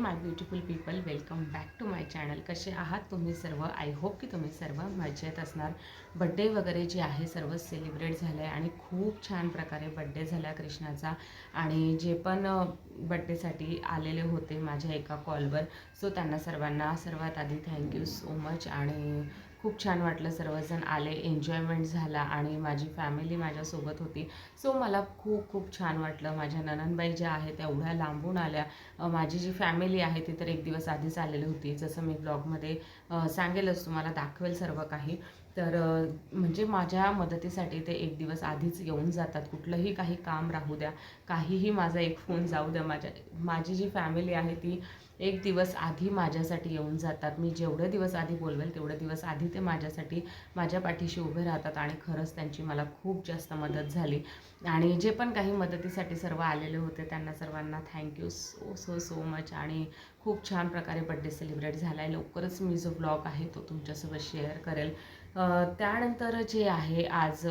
My beautiful people, welcome back to my channel. कसे आहात तुम्ही सर्व? आय होप की तुम्ही सर्व मजेत असणार. बड्डे वगैरे जे आहे सर्व सेलिब्रेट झालं आहे आणि खूप छान प्रकारे बड्डे झाला कृष्णाचा. आणि जे पण बड्डेसाठी आलेले होते माझ्या एका कॉलवर, सो त्यांना सर्वांना सर्वात आधी थँक्यू सो मच. आणि खूप छान वाटलं, सर्वजण आले, एन्जॉयमेंट झाला आणि माझी फॅमिली माझ्यासोबत होती. सो मला खूप खूप छान वाटलं. माझ्या नणंदबाई ज्या आहेत त्या एवढ्या लांबून आल्या. माझी जी फॅमिली आहे ती तर एक दिवस आधीच आलेली होती, जसं मी ब्लॉगमध्ये सांगेलच, तुम्हाला दाखवेल सर्व काही. तर म्हणजे माझ्या मदतीसाठी ते एक दिवस आधीच येऊन जातात. कुठलंही काही काम राहू द्या, काहीही माझा एक फोन जाऊ द्या, माझी जी फॅमिली आहे ती एक दिवस आधी माझ्यासाठी येऊन जातात. मी जेवढे दिवस आधी बोलवेल तेवढे दिवस आधी ते माझ्यासाठी माझ्या पाठीशी उभे राहतात. आणि खरंच त्यांची मला खूप जास्त मदत झाली. आणि जे पण काही मदतीसाठी सर्व आलेले होते त्यांना सर्वांना thank you so so so much. आणि खूप छान प्रकारे बड्डे सेलिब्रेट झाला आहे. लवकरच मी जो ब्लॉग आहे तो तुमच्यासोबत शेअर करेल. त्यानंतर जे आहे आज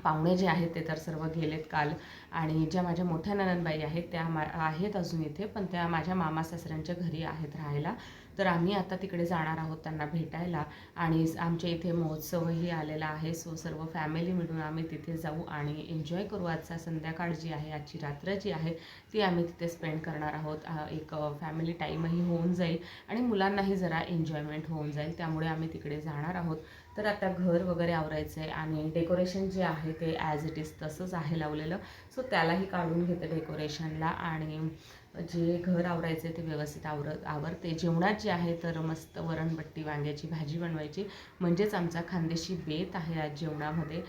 पाहुणे जे आहेत ते तर सर्व गेलेत काल. आणि ज्या माझ्या मोठ्या नणंदबाई आहेत त्या आहेत अजून इथे, पण त्या माझ्या मामा सासऱ्यांच्या घरी आहेत राहायला. तर आम्ही आता तिकडे जाणार आहोत त्यांना भेटायला. आणि आमच्या इथे महोत्सवही आलेला आहे, सो सर्व फॅमिली मिळून आम्ही तिथे जाऊ आणि एन्जॉय करू. आजचा संध्याकाळ जी आहे, आजची रात्र जी आहे ती आम्ही तिथे स्पेंड करणार आहोत. एक फॅमिली टाईमही होऊन जाईल आणि मुलांनाही जरा एन्जॉयमेंट होऊन जाईल, त्यामुळे आम्ही तिकडे जाणार आहोत. तर आता घर वगैरे आवरायचं आहे आणि डेकोरेशन जे आहे ते ॲज इट इज तसंच आहे लावलेलं, सो त्यालाही काढून घेते डेकोरेशनला. आणि जे घर आवरायचं आहे ते व्यवस्थित आवरते. जेवणात जे आहे तर मस्त वरणबट्टी वांग्याची भाजी बनवायची, म्हणजेच आमचा खानदेशी बेत आहे आज जेवणामध्ये.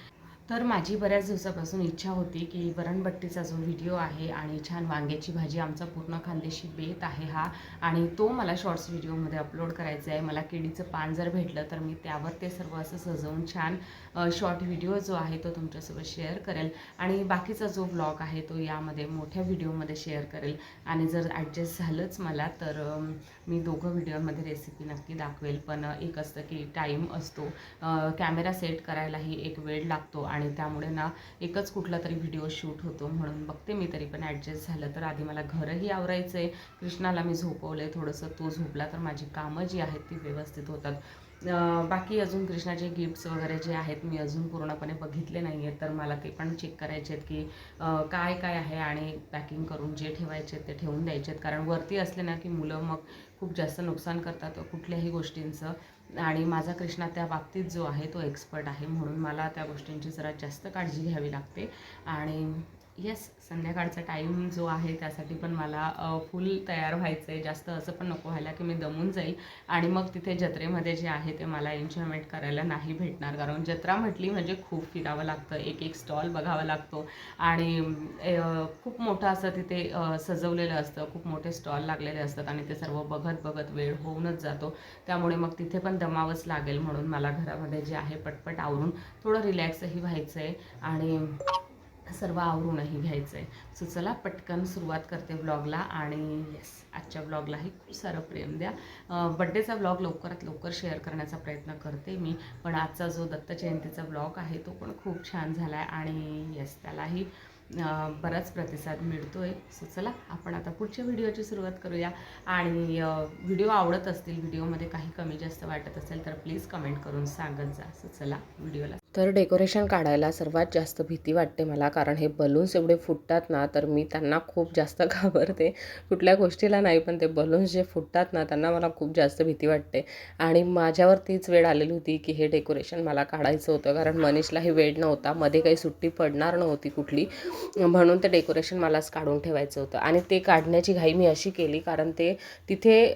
तर माझी बऱ्याच दिवसापासून इच्छा होती की वरणबट्टीचा जो व्हिडिओ आहे आणि छान वांग्याची भाजी, आमचा पूर्ण खानदेशी बेत आहे हा, आणि तो मला शॉर्ट्स व्हिडिओमध्ये अपलोड करायचा आहे. मला केळीचं पान जर भेटलं तर मी त्यावर ते सर्व असं सजवून छान शॉर्ट व्हिडिओ जो आहे तो तुमच्यासोबत शेअर करेल. आणि बाकीचा जो व्लॉग आहे तो यामध्ये मोठ्या व्हिडिओमध्ये शेअर करेल. आणि जर ॲडजस्ट झालंच मला तर मी दोघं व्हिडिओमध्ये रेसिपी नक्की दाखवेल. पण एक असतं की टाईम असतो, कॅमेरा सेट करायलाही एक वेळ लागतो आणि त्यामुळे ना एकच कुठला तरी व्हिडिओ शूट होतो. म्हणून बघते मी, तरी पण ॲडजस्ट झालं तर. आधी मला घरही आवरायचं आहे, कृष्णाला मी झोपवलं आहे थोडंसं, तो झोपला तर माझी कामं जी आहेत ती व्यवस्थित होतात. बाकी अजून कृष्णाचे गिफ्ट्स वगैरे जे आहेत मी अजून पूर्णपणे बघितले नाही आहेत, तर मला ते पण चेक करायचे आहेत की काय काय आहे, आणि पॅकिंग करून जे ठेवायचे ते ठेवून द्यायचे आहेत. कारण वरती असले ना की मुलं मग खूप जास्त नुकसान करतात कुठल्याही गोष्टींचं. आणि माझा कृष्णा त्या बाबतीत जो आहे तो एक्सपर्ट आहे, म्हणून मला त्या गोष्टींची जरा जास्त काळजी घ्यावी लागते. आणि येस, संध्याकाळचा टाईम जो आहे त्यासाठी पण मला फुल तयार व्हायचं आहे. जास्त असं पण नको व्हायला की मी दमून जाईल आणि मग तिथे जत्रेमध्ये जे आहे ते मला एन्जॉयमेंट करायला नाही भेटणार. कारण जत्रा म्हटली म्हणजे खूप फिरावं लागतं, एक एक स्टॉल बघावा लागतो आणि खूप मोठं असं तिथे सजवलेलं असतं, खूप मोठे स्टॉल लागलेले असतात आणि ते सर्व बघत बघत वेळ होऊनच जातो. त्यामुळे मग तिथे पण दमावंच लागेल. म्हणून मला घरामध्ये जे आहे पटपट आवरून थोडं रिलॅक्सही व्हायचं आहे आणि सर्व आवरूनही घ्यायचं आहे. सो चला पटकन सुरुवात करते व्लॉगला. आणि येस, आजच्या व्लॉगलाही खूप सारं प्रेम द्या. बड्डेचा व्लॉग लवकरात लवकर शेअर करण्याचा प्रयत्न करते मी, पण आजचा जो दत्त जयंतीचा व्लॉग आहे तो पण खूप छान झाला आहे आणि येस, त्यालाही बराच प्रतिसाद मिळतो आहे. सो चला आपण आता पुढच्या व्हिडिओची सुरुवात करूया. आणि व्हिडिओ आवडत असतील, व्हिडिओमध्ये काही कमी जास्त वाटत असेल तर प्लीज कमेंट करून सांगत जा. सो चला व्हिडिओला. तर डेकोरेशन काढायला सर्वात जास्त भीती वाटते मला, कारण हे बलून्स एवढे फुटतात ना, तर मी त्यांना खूप जास्त घाबरते. कुठल्या गोष्टीला नाही, पण ते बलून्स जे फुटतात ना त्यांना मला खूप जास्त भीती वाटते. आणि माझ्यावर तीच वेळ आलेली होती की हे डेकोरेशन मला काढायचं होतं, कारण मनीषलाही वेळ नव्हता, मध्ये काही सुट्टी पडणार नव्हती कुठली, म्हणून ते डेकोरेशन मलाच काढून ठेवायचं होतं. आणि ते काढण्याची घाई मी अशी केली, कारण ते तिथे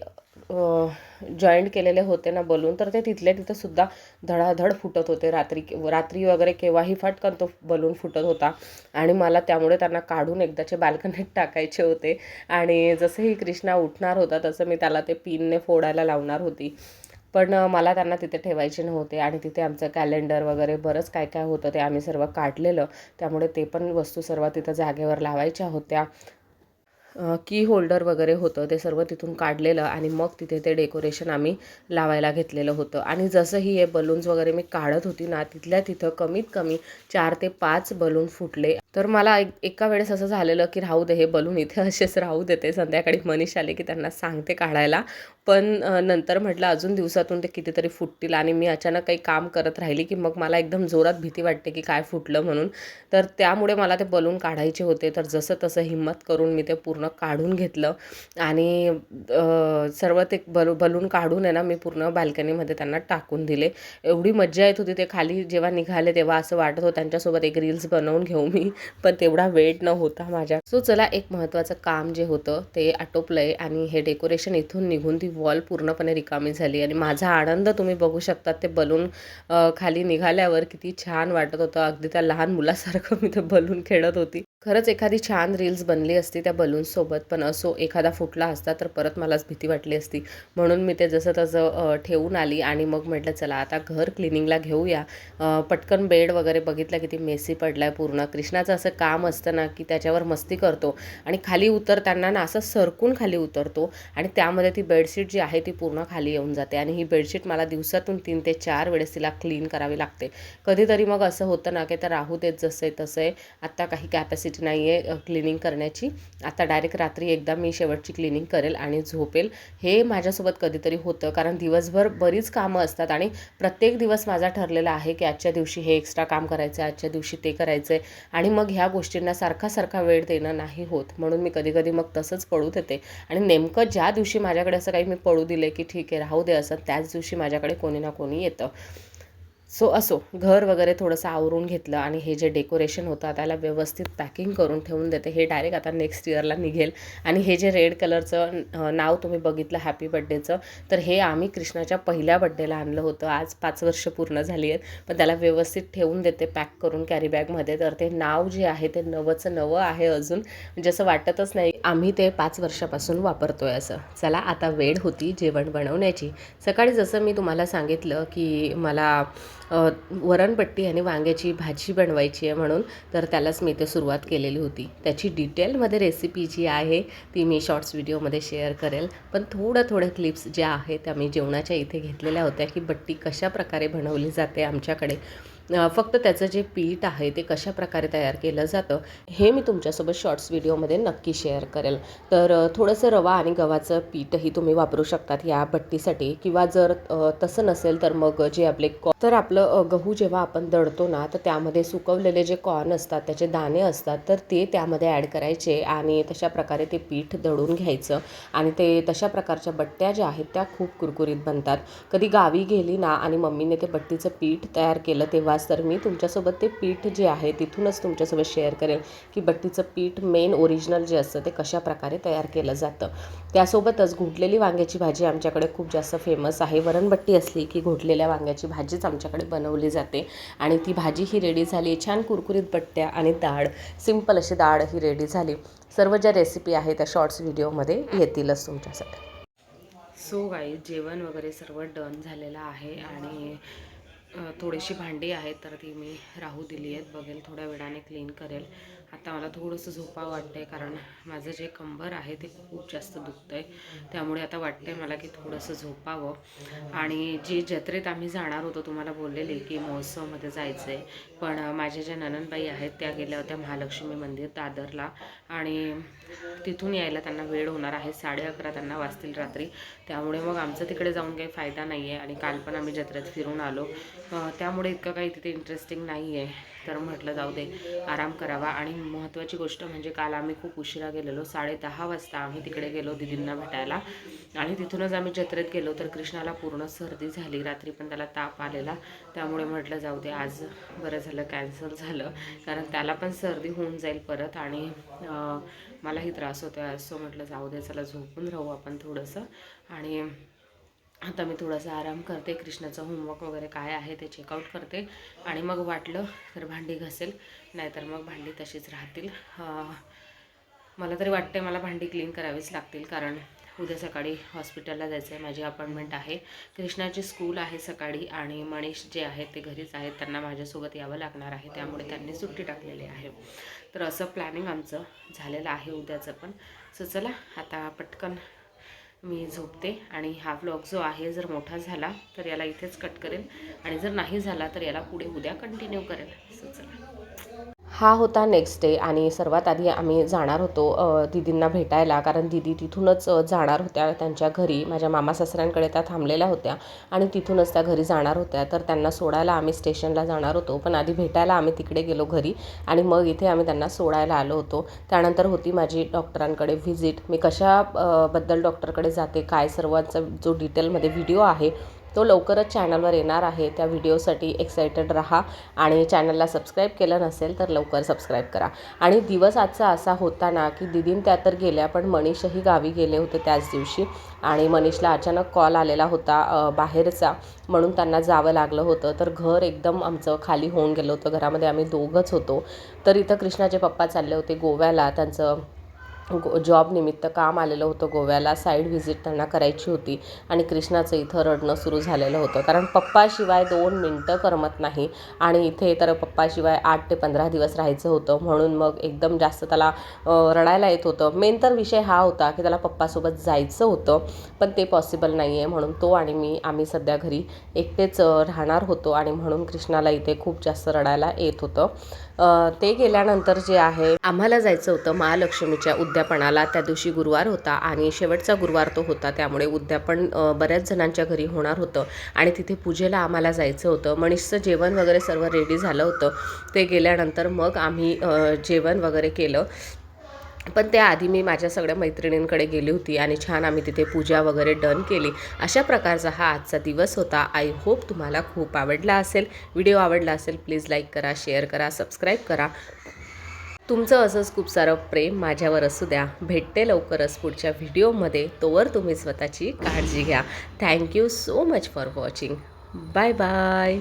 जॉईंट केलेले होते ना बलून, तर ते तिथल्या तिथं सुद्धा धडाधड फुटत होते. रात्री वगैरे केव्हाही फटकन तो बलून फुटत होता आणि मला त्यामुळे त्यांना काढून एकदाचे बाल्कनीत टाकायचे होते. आणि जसंही कृष्णा उठणार होता तसं मी त्याला ते पिनने फोडायला लावणार होती, पण मला त्यांना तिथे ठेवायचे नव्हते. आणि तिथे आमचं कॅलेंडर वगैरे बरंच काय काय होतं ते आम्ही सर्व काढलेलं, त्यामुळे ते पण वस्तू सर्व तिथं जागेवर लावायच्या होत्या. की होल्डर वगैरे होतं ते सर्व तिथून काढलेलं आणि मग तिथे ते डेकोरेशन आम्ही लावायला घेतलेलं होतं. आणि जसंही हे बलून्स वगैरे मी काढत होती ना, तिथल्या तिथं कमीत कमी 4 ते 5 बलून फुटले. तर मला एका वेळेस असं झालेलं की राहू दे, हे बलून इथे असेच राहू देते. संध्याकाळी मनीष आले की त्यांना सांगते काढायला. पण नंतर म्हटलं अजून दिवसातून ते कितीतरी फुटतील आणि मी अचानक काही काम करत राहिली की मग मला एकदम जोरात भीती वाटते की काय फुटलं म्हणून. तर त्यामुळे मला ते बलून काढायचे होते. तर जसं तसं हिम्मत करून मी ते पूर्ण काढून घेतलं आणि सर्व ते बलून काढून आहे ना, मी पूर्ण बाल्कनीमध्ये त्यांना टाकून दिले. एवढी मज्जा येत होती ते खाली जेव्हा निघाले तेव्हा असं वाटत होतं त्यांच्यासोबत एक रील्स बनवून घेऊ मी, पण तेवढा वेळ नव्हता माझ्या. सो चला, एक महत्त्वाचं काम जे होतं ते आटोपलंय आणि हे डेकोरेशन इथून निघून ती वॉल पूर्णपणे रिकामी झाली आणि माझा आनंद तुम्ही बघू शकता. ते बलून खाली निघाल्यावर किती छान वाटत होतं. अगदी त्या लहान मुलासारखं मी ते बलून खेळत होती. खरंच एखादी छान रील्स बनली असती त्या बलून्ससोबत, पण असो एखादा फुटला असता तर परत मलाच भीती वाटली असती. म्हणून मी ते जसं तसं ठेवून आली आणि मग म्हटलं चला आता घर क्लिनिंगला घेऊया. पटकन बेड वगैरे बघितला किती मेसी पडलाय पूर्ण. कृष्णाचं असं काम असतं ना की त्याच्यावर मस्ती करतो आणि खाली उतरताना ना असं सरकून खाली उतरतो आणि त्यामध्ये ती बेडशीट जी आहे ती पूर्ण खाली येऊन जाते आणि ही बेडशीट मला दिवसातून 3 ते 4 वेळेस तिला क्लीन करावी लागते. कधीतरी मग असं होतं ना की तर राहू देत, जसं आहे तसं आहे, आत्ता काही कॅपॅसिटी नाही आहे क्लिनिंग करण्याची. आता डायरेक्ट रात्री एकदा मी शेवटची क्लिनिंग करेल आणि झोपेल. हे माझ्यासोबत कधीतरी होतं कारण दिवसभर बरीच कामं असतात आणि प्रत्येक दिवस माझा ठरलेला आहे की आजच्या दिवशी हे एक्स्ट्रा काम करायचं आहे, आजच्या दिवशी ते करायचं आहे आणि मग ह्या गोष्टींना सारखा वेळ देणं नाही होत. म्हणून मी कधी मग तसंच पडू देते आणि नेमकं ज्या दिवशी माझ्याकडे असं काही मी पडू दिले की ठीक आहे राहू दे असं, त्याच दिवशी माझ्याकडे कोणी ना कोणी येतं. सो असो, घर वगैरे थोडंसं आवरून घेतलं आणि हे जे डेकोरेशन होतं त्याला व्यवस्थित पॅकिंग करून ठेवून देते. हे डायरेक्ट आता नेक्स्ट इयरला निघेल. आणि हे जे रेड कलरचं नाव तुम्ही बघितलं हॅपी बड्डेचं, तर हे आम्ही कृष्णाच्या पहिल्या बड्डेला आणलं होतं. आज 5 वर्ष पूर्ण झाली आहेत, पण त्याला व्यवस्थित ठेवून देते पॅक करून कॅरीबॅगमध्ये. तर ते नाव जे आहे ते नवंचं नवं आहे अजून, म्हणजे असं वाटतच नाही आम्ही ते 5 वर्षापासून वापरतोय असं. चला आता वेळ होती जेवण बनवण्याची. सकाळी जसं मी तुम्हाला सांगितलं की मला वरणबट्टी आणि वांग्याची भाजी बनवायची आहे म्हणून, तर त्यालाच मी इथे सुरुवात केलेली होती. त्याची डिटेलमध्ये रेसिपी जी आहे ती मी शॉर्ट्स व्हिडिओमध्ये शेअर करेल, पण थोड्या क्लिप्स ज्या आहेत त्या मी जेवणाच्या इथे घेतलेल्या होत्या की बट्टी कशा प्रकारे बनवली जाते आमच्याकडे. फक्त त्याचं जे पीठ आहे ते कशा प्रकारे तयार केलं जातं हे मी तुमच्यासोबत शॉर्ट्स व्हिडिओमध्ये नक्की शेअर करेल. तर थोडंसं रवा आणि गव्हाचं पीठही तुम्ही वापरू शकतात या बट्टीसाठी, किंवा जर तसं नसेल तर मग जे आपले तर आपलं गहू जेव्हा आपण दळतो ना तर त्यामध्ये सुकवलेले जे कॉर्न असतात त्याचे दाणे असतात तर ते त्यामध्ये ॲड करायचे आणि तशा प्रकारे ते पीठ दळून घ्यायचं आणि ते तशा प्रकारच्या बट्ट्या ज्या आहेत त्या खूप कुरकुरीत बनतात. कधी गावी गेली ना आणि मम्मीने ते बट्टीचं पीठ तयार केलं तेव्हा तर मी तुमच्यासोबत ते पीठ जे आहे तिथूनच तुमच्यासोबत शेअर करेल की बट्टीचं पीठ मेन ओरिजिनल जे असतं ते कशा प्रकारे तयार केलं जातं. त्यासोबतच घोटलेली वांग्याची भाजी आमच्याकडे खूप जास्त फेमस आहे. वरणबट्टी असली की घोटलेल्या वांग्याची भाजीच आमच्याकडे बनवली जाते आणि ती भाजी ही रेडी झाली. छान कुरकुरीत बट्ट्या आणि डाळ, सिंपल अशी डाळ ही रेडी झाली. सर्व ज्या रेसिपी आहे त्या शॉर्ट्स व्हिडिओमध्ये येतीलच तुमच्यासाठी. सो गाईज, जेवण वगैरे सर्व डन झालेलं आहे आणि थोडीशी भांडी आहेत तर ती मी राहू दिली आहेत. बघेल थोड्या वेळाने क्लीन करेल. आता मला थोडंसं झोपावं वाटतं आहे कारण माझं जे कंबर आहे ते खूप जास्त दुखतं आहे. त्यामुळे आता वाटतं आहे मला की थोडंसं झोपावं. आणि जी जत्रेत आम्ही जाणार होतो, तुम्हाला बोललेली की महोत्सवमध्ये जायचं आहे, पण माझ्या ज्या नणंदबाई आहेत त्या गेल्या होत्या महालक्ष्मी मंदिर दादरला आणि तिथून यायला त्यांना वेळ होणार आहे. 11:30 त्यांना वाजतील रात्री. त्यामुळे मग आमचं तिकडे जाऊन काही फायदा नाही आहे आणि काल पण आम्ही जत्रेत फिरून आलो, त्यामुळे इतकं काही तिथे इंटरेस्टिंग नाही आहे. तर म्हटलं जाऊ दे, आराम करावा. आणि महत्त्वाची गोष्ट म्हणजे काल आम्ही खूप उशिरा गेलेलो. 10:30 वाजता आम्ही तिकडे गेलो दीदींना भेटायला आणि तिथूनच आम्ही जत्रेत गेलो. तर कृष्णाला पूर्ण सर्दी झाली, रात्री पण त्याला ताप आलेला. त्यामुळे म्हटलं जाऊ दे, आज बरं झालं कॅन्सल झालं कारण त्याला पण सर्दी होऊन जाईल परत आणि मलाही त्रास होतो आहे. सो म्हटलं जाऊ दे, चला झोपून राहू आपण थोडंसं. आणि आता मी थोडासा आराम करते. कृष्णाचं होमवर्क वगैरे काय आहे ते चेकआउट करते आणि मग वाटलं तर भांडी घासेल, नाहीतर मग भांडी तशीच राहतील. मला तरी वाटते मला भांडी क्लीन करावीच लागतील कारण उद्या सकाळी हॉस्पिटलला जायचं आहे, माझी अपॉइंटमेंट आहे. कृष्णाची स्कूल आहे सकाळी आणि मनीष जे आहेत ते घरीच आहेत, त्यांना माझ्यासोबत यावं लागणार आहे, त्यामुळे त्यांनी सुट्टी टाकलेली आहे. तर असं प्लॅनिंग आमचं झालेलं आहे उद्याचं पण. सो चला आता पटकन मी झोपते आणि हा व्लॉग जो आहे जर मोठा झाला तर याला इथेच कट करेल आणि जर नाही झाला तर याला पुढे उद्या कंटिन्यू करेल. सो चला. हा होता नेक्स्ट डे आणि सर्वात आधी आम्ही जाणार होतो दीदींना भेटायला, कारण दीदी तिथूनच जाणार होत्या त्यांच्या घरी. माझ्या मामा सासऱ्यांकडे त्या थांबलेल्या होत्या आणि तिथूनच त्या घरी जाणार होत्या. तर त्यांना सोडायला आम्ही स्टेशनला जाणार होतो, पण आधी भेटायला आम्ही तिकडे गेलो घरी आणि मग इथे आम्ही त्यांना सोडायला आलो होतो. त्यानंतर होती माझी डॉक्टरांकडे व्हिजिट. मी कशाबद्दल डॉक्टरकडे जाते काय सर्वांचा जो डिटेलमध्ये व्हिडिओ आहे तो लवकरच चॅनलवर येणार आहे. त्या व्हिडिओसाठी एक्सायटेड राहा आणि चॅनलला सबस्क्राईब केलं नसेल तर लवकर सबस्क्राईब करा. आणि दिवस आजचा असा होता ना की दीदीन त्या तर गेल्या, पण मनीषही गावी गेले होते त्याच दिवशी आणि मनीषला अचानक कॉल आलेला होता बाहेरचा, म्हणून त्यांना जावं लागलं होतं. तर घर एकदम आमचं खाली होऊन गेलं होतं. घरामध्ये आम्ही दोघंच होतो. तर इथं कृष्णाचे पप्पा चालले होते गोव्याला, त्यांचं जॉब निमित्त काम आलेलं होतं गोव्याला. साईड व्हिजिट त्यांना करायची होती आणि कृष्णाचं इथं रडणं सुरू झालेलं होतं, कारण पप्पाशिवाय 2 मिनटं करमत नाही आणि इथे तर पप्पाशिवाय 8 ते 15 दिवस राहायचं होतं, म्हणून मग एकदम जास्त त्याला रडायला येत होतं. मेन तर विषय हा होता की त्याला पप्पासोबत जायचं होतं, पण ते पॉसिबल नाही आहे, म्हणून तो आणि आम्ही सध्या घरी एकटेच राहणार होतो आणि म्हणून कृष्णाला इथे खूप जास्त रडायला येत होतं. ते गेल्यानंतर जे आहे आम्हाला जायचं होतं महालक्ष्मीच्या उद्यापनाला. त्या दिवशी गुरुवार होता आणि शेवटचा गुरुवार तो होता, त्यामुळे उद्यापन बऱ्याच जणांच्या घरी होणार होतं आणि तिथे पूजेला आम्हाला जायचं होतं. मनीषचं जेवण वगैरे सर्व रेडी झालं होतं. ते गेल्यानंतर मग आम्ही जेवण वगैरे केलं, पण त्याआधी मी माझ्या सगळ्या मैत्रिणींकडे गेली होती आणि छान आम्ही तिथे पूजा वगैरे डन केली. अशा प्रकारचा हा आजचा दिवस होता. आय होप तुम्हाला खूप आवडला असेल. व्हिडिओ आवडला असेल प्लीज लाईक करा, शेअर करा, सबस्क्राईब करा. तुमचं असंच खूप सारं प्रेम माझ्यावर असू द्या. भेटते लवकरच पुढच्या व्हिडिओमध्ये. तोवर तुम्ही स्वतःची काळजी घ्या. Thank you so much for watching. Bye bye.